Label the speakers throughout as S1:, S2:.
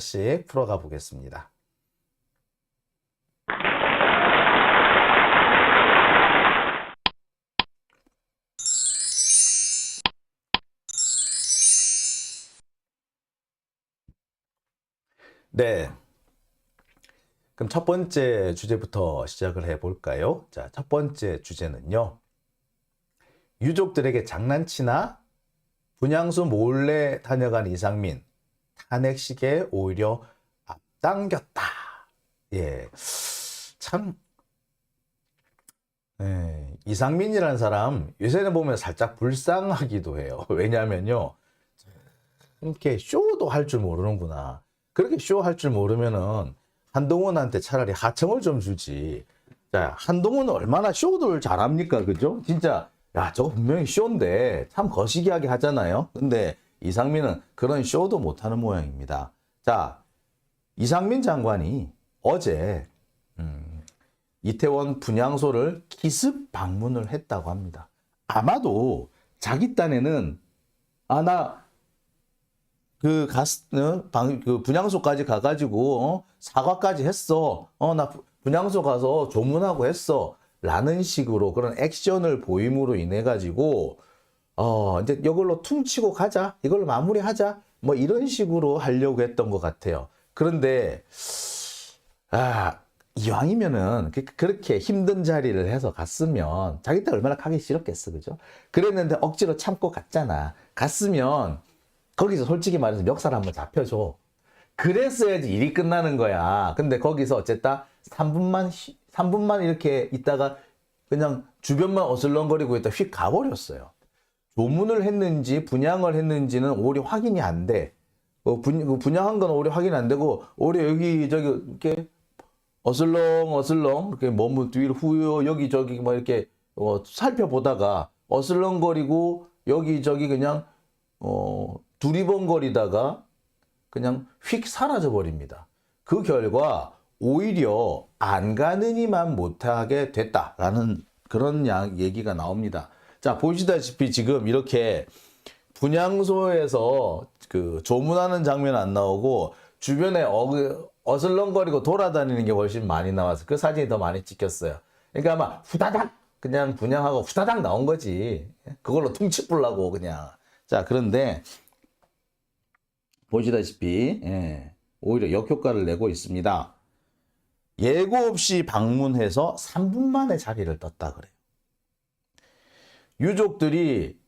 S1: 씩 풀어가 보겠습니다. 네. 그럼 첫 번째 주제부터 시작을 해볼까요? 자, 첫 번째 주제는요. 유족들에게 장난치나 분향소 몰래 다녀간 이상민, 탄핵식에 오히려 앞당겼다. 예. 참, 이상민이라는 사람 요새는 보면 살짝 불쌍하기도 해요. 왜냐면요. 이렇게 쇼도 할 줄 모르는구나. 그렇게 쇼 할 줄 모르면은 한동훈한테 차라리 하청을 좀 주지. 자, 한동훈은 얼마나 쇼를 잘합니까? 그죠? 진짜, 야, 저거 분명히 쇼인데 참 거시기하게 하잖아요. 근데 이상민은 그런 쇼도 못하는 모양입니다. 자, 이상민 장관이 어제 이태원 분향소를 기습 방문을 했다고 합니다. 아마도 자기 딴에는 나 그 분향소까지 가가지고 사과까지 했어. 나 분향소 가서 조문하고 했어. 라는 식으로 그런 액션을 보임으로 인해 가지고 이제 이걸로 퉁치고 가자. 이걸로 마무리하자. 뭐 이런 식으로 하려고 했던 것 같아요. 그런데 이왕이면은 그렇게 힘든 자리를 해서 갔으면 자기 때 얼마나 가기 싫었겠어. 그죠? 그랬는데 억지로 참고 갔잖아. 갔으면 거기서 솔직히 말해서 멱살 한번 잡혀줘. 그랬어야지 일이 끝나는 거야. 근데 거기서 어쨌든 3분만 이렇게 있다가 그냥 주변만 어슬렁거리고 있다 휙 가버렸어요. 조문을 했는지 분양을 했는지는 오히려 확인이 안 돼. 분양한 건 오히려 확인 안 되고 오히려 여기저기 이렇게 어슬렁어슬렁 이렇게 머문 뒤로 후요 여기저기 막 이렇게 살펴보다가 어슬렁거리고 여기저기 그냥 두리번거리다가 그냥 휙 사라져 버립니다. 그 결과 오히려 안 가느니만 못하게 됐다라는 그런 얘기가 나옵니다. 자, 보시다시피 지금 이렇게 분향소에서 그 조문하는 장면 안 나오고 주변에 어슬렁거리고 돌아다니는 게 훨씬 많이 나와서 그 사진이 더 많이 찍혔어요. 그러니까 아마 후다닥 그냥 분향하고 후다닥 나온 거지. 그걸로 퉁치 뿌려고 그냥. 자, 그런데 보시다시피 오히려 역효과를 내고 있습니다. 예고 없이 방문해서 3분 만에 자리를 떴다 그래요. 유족들이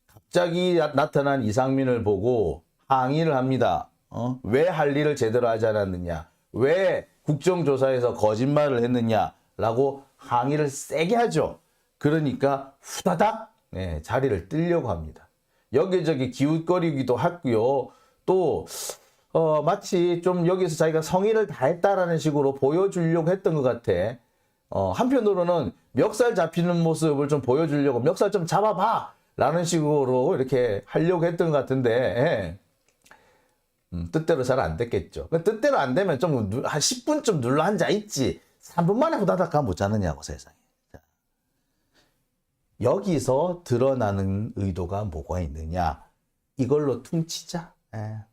S1: 갑자기 나타난 이상민을 보고 항의를 합니다. 왜 할 일을 제대로 하지 않았느냐? 왜 국정조사에서 거짓말을 했느냐라고 항의를 세게 하죠. 그러니까 후다닥 자리를 뜨려고 합니다. 여기저기 기웃거리기도 하고요. 또 마치 좀 여기서 자기가 성의를 다했다라는 식으로 보여주려고 했던 것 같아. 한편으로는 멱살 잡히는 모습을 좀 보여주려고 멱살 좀 잡아봐 라는 식으로 이렇게 하려고 했던 것 같은데 뜻대로 잘 안 됐겠죠. 뜻대로 안 되면 좀 한 10분 좀 눌러 앉아 있지. 3분 만에 후다닥 가면 못 자느냐고 세상에. 자, 여기서 드러나는 의도가 뭐가 있느냐. 이걸로 퉁치자.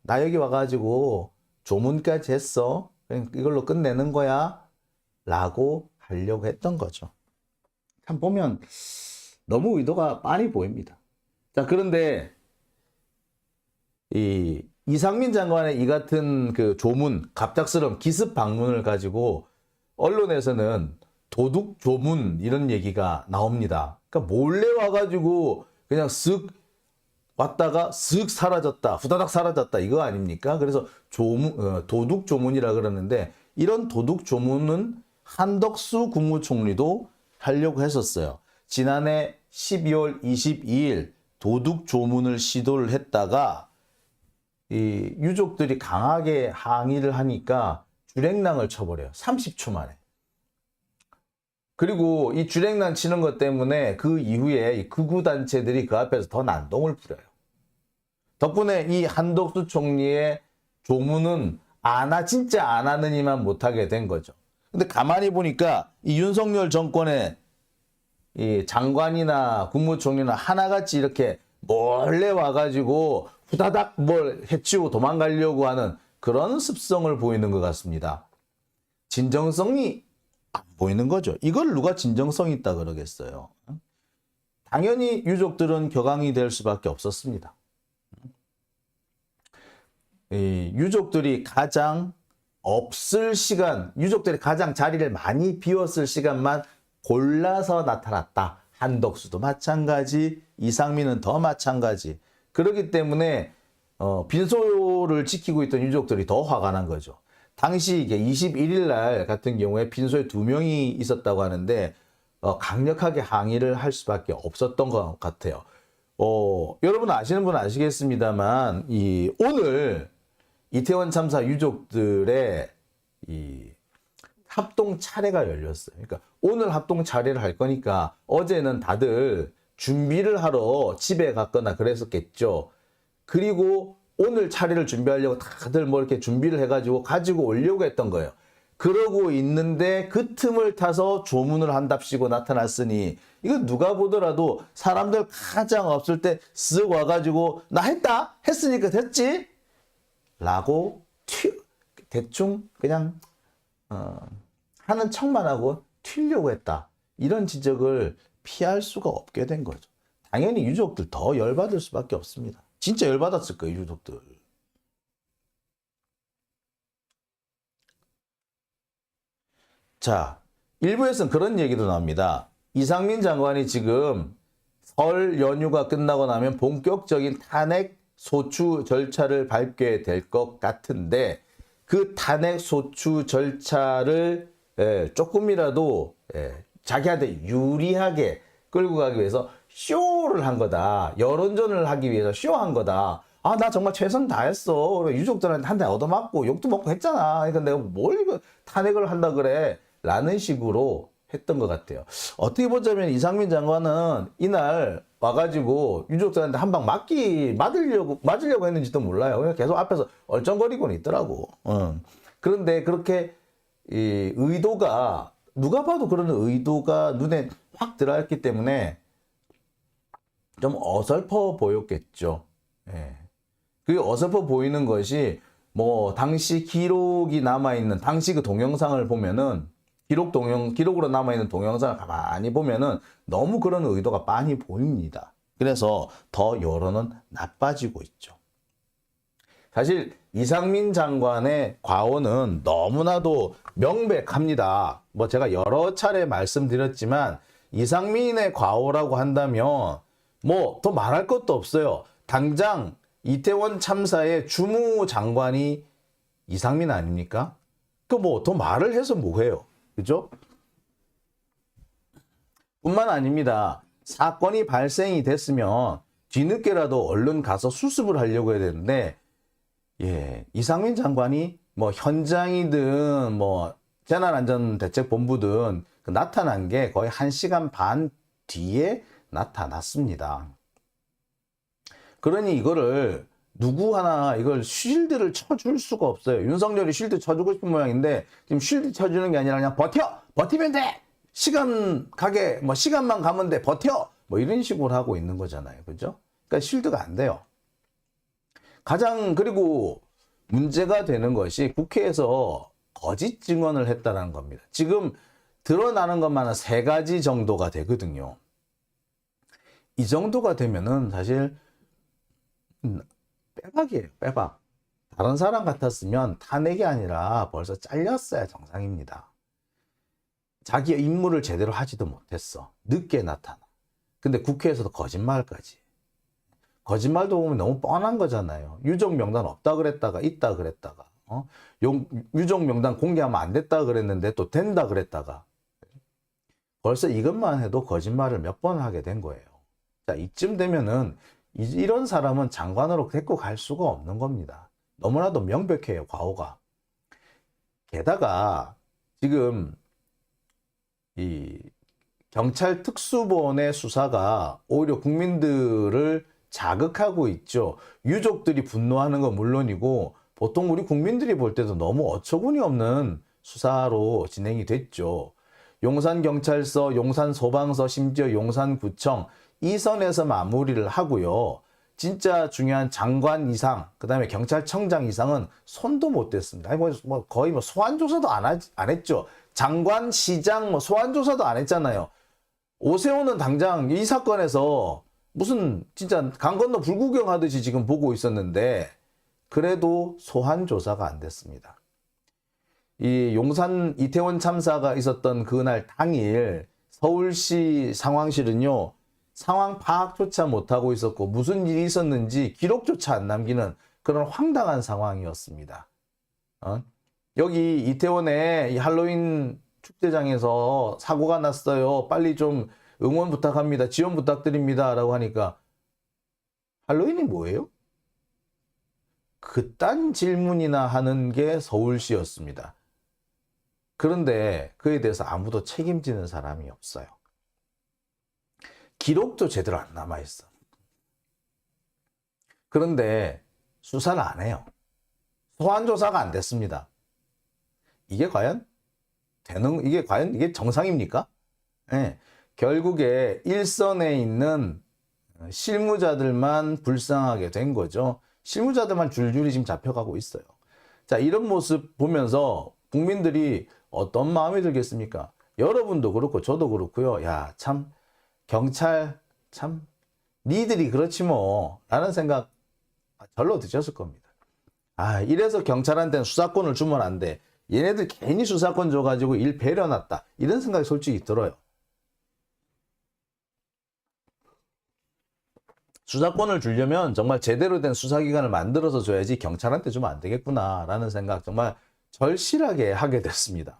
S1: 나 여기 와가지고 조문까지 했어. 이걸로 끝내는 거야. 라고 하려고 했던 거죠. 참 보면 너무 의도가 빤히 보입니다. 자, 그런데 이상민 장관의 이 같은 그 조문, 갑작스러운 기습 방문을 가지고 언론에서는 도둑 조문 이런 얘기가 나옵니다. 그러니까 몰래 와가지고 그냥 쓱 왔다가 쓱 사라졌다, 후다닥 사라졌다 이거 아닙니까? 그래서 도둑 조문이라 그러는데 이런 도둑 조문은 한덕수 국무총리도 하려고 했었어요. 지난해 12월 22일 도둑 조문을 시도를 했다가 이 유족들이 강하게 항의를 하니까 주랭랑을 쳐버려요. 30초 만에. 그리고 이 주랭랑 치는 것 때문에 그 이후에 이 극우단체들이 그 앞에서 더 난동을 부려요. 덕분에 이 한덕수 총리의 조문은 진짜 안 하느니만 못하게 된 거죠. 근데 가만히 보니까 이 윤석열 정권의 이 장관이나 국무총리나 하나같이 이렇게 몰래 와가지고 후다닥 뭘 해치우고 도망가려고 하는 그런 습성을 보이는 것 같습니다. 진정성이 안 보이는 거죠. 이걸 누가 진정성 있다 그러겠어요. 당연히 유족들은 격앙이 될 수밖에 없었습니다. 이 유족들이 가장 없을 시간, 유족들이 가장 자리를 많이 비웠을 시간만 골라서 나타났다. 한덕수도 마찬가지, 이상민은 더 마찬가지. 그렇기 때문에 빈소를 지키고 있던 유족들이 더 화가 난 거죠. 당시 이게 21일 날 같은 경우에 빈소에 2명이 있었다고 하는데 강력하게 항의를 할 수밖에 없었던 것 같아요. 여러분 아시는 분은 아시겠습니다만 오늘 이태원 참사 유족들의 이 합동 차례가 열렸어요. 그러니까 오늘 합동 차례를 할 거니까 어제는 다들 준비를 하러 집에 갔거나 그랬었겠죠. 그리고 오늘 차례를 준비하려고 다들 뭐 이렇게 준비를 해가지고 가지고 오려고 했던 거예요. 그러고 있는데 그 틈을 타서 조문을 한답시고 나타났으니 이거 누가 보더라도 사람들 가장 없을 때 쓱 와가지고 나 했다? 했으니까 됐지? 라고 대충 그냥 하는 척만 하고 튀려고 했다. 이런 지적을 피할 수가 없게 된 거죠. 당연히 유족들 더 열받을 수밖에 없습니다. 진짜 열받았을 거예요, 유족들. 자, 일부에서는 그런 얘기도 나옵니다. 이상민 장관이 지금 설 연휴가 끝나고 나면 본격적인 탄핵 소추 절차를 밟게 될 것 같은데 그 탄핵 소추 절차를 조금이라도 자기한테 유리하게 끌고 가기 위해서 쇼를 한 거다. 여론전을 하기 위해서 쇼한 거다. 아, 나 정말 최선 다했어. 유족들한테 한 대 얻어맞고 욕도 먹고 했잖아. 그러니까 내가 뭘 이거 탄핵을 한다 그래. 라는 식으로 했던 것 같아요. 어떻게 보자면 이상민 장관은 이날 와가지고 유족들한테 한 방 맞으려고 했는지도 몰라요. 그냥 계속 앞에서 얼쩡거리고는 있더라고. 그런데 그렇게 이 의도가 누가 봐도 그런 의도가 눈에 확 들어왔기 때문에 좀 어설퍼 보였겠죠. 예. 그 어설퍼 보이는 것이 뭐 당시 기록이 남아있는 당시 그 동영상을 보면은 기록으로 남아있는 동영상을 가만히 보면은 너무 그런 의도가 많이 보입니다. 그래서 더 여론은 나빠지고 있죠. 사실 이상민 장관의 과오는 너무나도 명백합니다. 뭐 제가 여러 차례 말씀드렸지만 이상민의 과오라고 한다면 뭐 더 말할 것도 없어요. 당장 이태원 참사의 주무장관이 이상민 아닙니까? 그 뭐 더 말을 해서 뭐해요? 그죠? 뿐만 아닙니다. 사건이 발생이 됐으면 뒤늦게라도 얼른 가서 수습을 하려고 해야 되는데 이상민 장관이 뭐 현장이든 뭐 재난안전대책본부든 나타난 게 거의 1시간 반 뒤에 나타났습니다. 그러니 이거를 누구 하나 이걸 쉴드를 쳐줄 수가 없어요. 윤석열이 쉴드 쳐주고 싶은 모양인데 지금 쉴드 쳐주는 게 아니라 그냥 버티면 돼. 시간만 가면 돼. 버텨. 뭐 이런 식으로 하고 있는 거잖아요. 그죠? 그러니까 쉴드가 안 돼요. 그리고 문제가 되는 것이 국회에서 거짓 증언을 했다는 겁니다. 지금 드러나는 것만 3가지 정도가 되거든요. 이 정도가 되면은 사실 빼박이에요. 빼박. 다른 사람 같았으면 탄핵이 아니라 벌써 잘렸어야 정상입니다. 자기의 임무를 제대로 하지도 못했어. 늦게 나타나. 근데 국회에서도 거짓말까지. 거짓말도 보면 너무 뻔한 거잖아요. 유족 명단 없다 그랬다가 있다 그랬다가 유족 명단 공개하면 안 됐다 그랬는데 또 된다 그랬다가 벌써 이것만 해도 거짓말을 몇 번 하게 된 거예요. 자, 이쯤 되면은 이런 사람은 장관으로 데리고 갈 수가 없는 겁니다. 너무나도 명백해요, 과오가. 게다가 지금 이 경찰 특수본의 수사가 오히려 국민들을 자극하고 있죠. 유족들이 분노하는 건 물론이고 보통 우리 국민들이 볼 때도 너무 어처구니 없는 수사로 진행이 됐죠. 용산경찰서, 용산소방서, 심지어 용산구청 이 선에서 마무리를 하고요. 진짜 중요한 장관 이상, 그 다음에 경찰청장 이상은 손도 못 댔습니다. 아니, 거의 소환조사도 안 했죠. 장관, 시장, 소환조사도 안 했잖아요. 오세훈은 당장 이 사건에서 무슨 진짜 강 건너 불구경 하듯이 지금 보고 있었는데, 그래도 소환조사가 안 됐습니다. 이 용산 이태원 참사가 있었던 그날 당일 서울시 상황실은요, 상황 파악조차 못하고 있었고 무슨 일이 있었는지 기록조차 안 남기는 그런 황당한 상황이었습니다. 여기 이태원에 이 할로윈 축제장에서 사고가 났어요. 빨리 좀 응원 부탁합니다. 지원 부탁드립니다. 라고 하니까 할로윈이 뭐예요? 그딴 질문이나 하는 게 서울시였습니다. 그런데 그에 대해서 아무도 책임지는 사람이 없어요. 기록도 제대로 안 남아있어. 그런데 수사를 안 해요. 소환조사가 안 됐습니다. 이게 과연 이게 정상입니까? 네. 결국에 일선에 있는 실무자들만 불쌍하게 된 거죠. 실무자들만 줄줄이 지금 잡혀가고 있어요. 자, 이런 모습 보면서 국민들이 어떤 마음이 들겠습니까? 여러분도 그렇고 저도 그렇고요. 야, 참 경찰 참 니들이 그렇지 뭐 라는 생각 절로 드셨을 겁니다. 아, 이래서 경찰한테는 수사권을 주면 안 돼. 얘네들 괜히 수사권 줘가지고 일 배려놨다. 이런 생각이 솔직히 들어요. 수사권을 주려면 정말 제대로 된 수사기관을 만들어서 줘야지 경찰한테 주면 안 되겠구나 라는 생각 정말 절실하게 하게 됐습니다.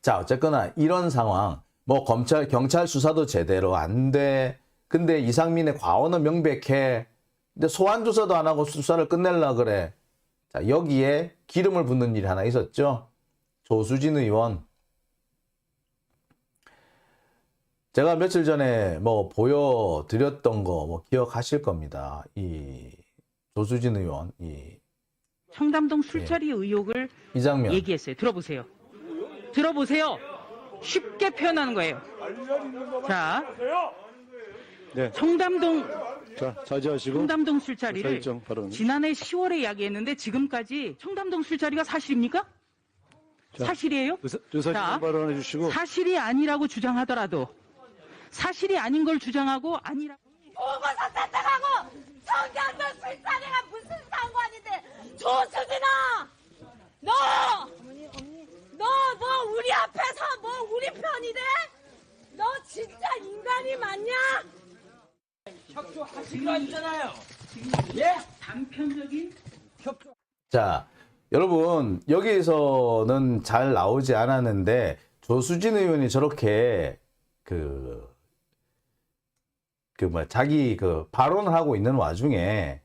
S1: 자, 어쨌거나 이런 상황, 뭐 경찰 수사도 제대로 안 돼. 근데 이상민의 과언은 명백해. 근데 소환 조사도 안 하고 수사를 끝내려 그래. 자, 여기에 기름을 붓는 일이 하나 있었죠. 조수진 의원. 제가 며칠 전에 뭐 보여드렸던 거 뭐 기억하실 겁니다. 이 조수진 의원,
S2: 청담동 술자리 의혹을
S1: 이 장면
S2: 얘기했어요. 들어보세요. 들어보세요. 쉽게 표현하는 거예요. 자,
S3: 네.
S2: 청담동
S3: 자제하시고
S2: 청담동 술자리를
S3: 사일정 발언.
S2: 지난해 10월에 이야기했는데 지금까지 청담동 술자리가 사실입니까?
S3: 자,
S2: 사실이에요?
S3: 의사진행
S2: 자,
S3: 발언해 주시고
S2: 사실이 아니라고 주장하더라도 사실이 아닌 걸 주장하고 아니라
S4: 보고서 선택하고 청담동 술자리가 무슨 상관인데 조수진아 너 뭐 우리 앞에서 뭐 우리 편이 돼? 너 진짜 인간이 맞냐?
S2: 협조하시기로 했잖아요. 예? 단편적인
S1: 자, 여러분 여기에서는 잘 나오지 않았는데 조수진 의원이 저렇게 자기 발언을 하고 있는 와중에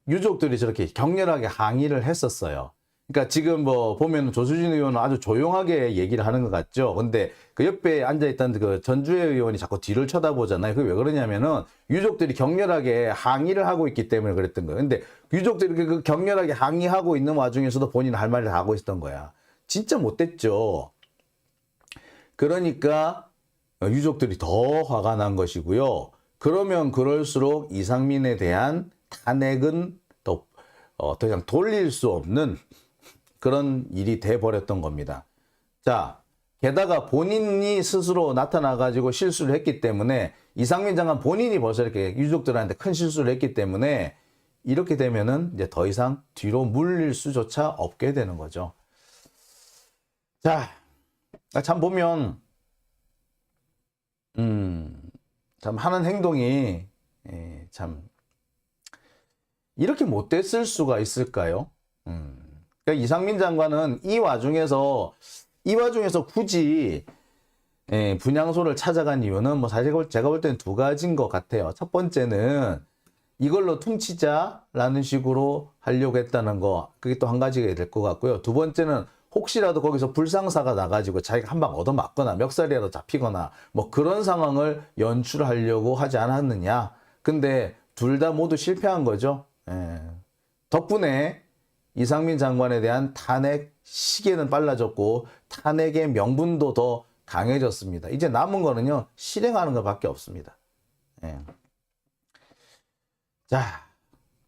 S1: 유족들이 저렇게 격렬하게 항의를 했었어요. 그러니까 지금 뭐 보면 조수진 의원은 아주 조용하게 얘기를 하는 것 같죠. 근데 그 옆에 앉아있던 그 전주혜 의원이 자꾸 뒤를 쳐다보잖아요. 그게 왜 그러냐면은 유족들이 격렬하게 항의를 하고 있기 때문에 그랬던 거예요. 근데 유족들이 그 격렬하게 항의하고 있는 와중에서도 본인 할 말을 다 하고 있었던 거야. 진짜 못됐죠. 그러니까 유족들이 더 화가 난 것이고요. 그러면 그럴수록 이상민에 대한 탄핵은 더 이상 돌릴 수 없는 그런 일이 돼버렸던 겁니다. 자, 게다가 본인이 스스로 나타나가지고 실수를 했기 때문에 이상민 장관 본인이 벌써 이렇게 유족들한테 큰 실수를 했기 때문에 이렇게 되면은 이제 더 이상 뒤로 물릴 수조차 없게 되는 거죠. 자, 참 보면 참 하는 행동이 참 이렇게 못됐을 수가 있을까요? 그러니까 이상민 장관은 이 와중에서 굳이 분향소를 찾아간 이유는 뭐 사실 제가 볼 때는 두 가지인 것 같아요. 첫 번째는 이걸로 퉁치자라는 식으로 하려고 했다는 거, 그게 또 한 가지가 될 것 같고요. 두 번째는 혹시라도 거기서 불상사가 나가지고 자기가 한 방 얻어맞거나 멱살이라도 잡히거나 뭐 그런 상황을 연출하려고 하지 않았느냐. 근데 둘 다 모두 실패한 거죠. 덕분에 이상민 장관에 대한 탄핵 시계는 빨라졌고 탄핵의 명분도 더 강해졌습니다. 이제 남은 거는요, 실행하는 것밖에 없습니다. 자,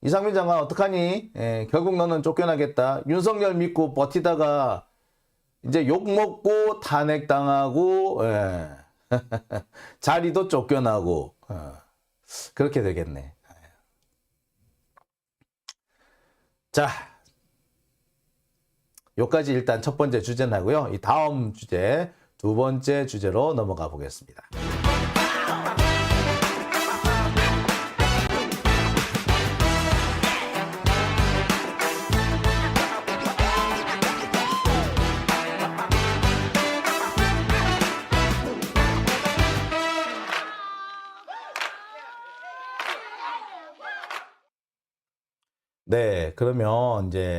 S1: 이상민 장관 어떡하니? 결국 너는 쫓겨나겠다. 윤석열 믿고 버티다가 이제 욕먹고 탄핵당하고 자리도 쫓겨나고 그렇게 되겠네. 자, 여기까지 일단 첫 번째 주제는 하고요. 이 다음 주제, 두 번째 주제로 넘어가 보겠습니다. 네, 그러면 이제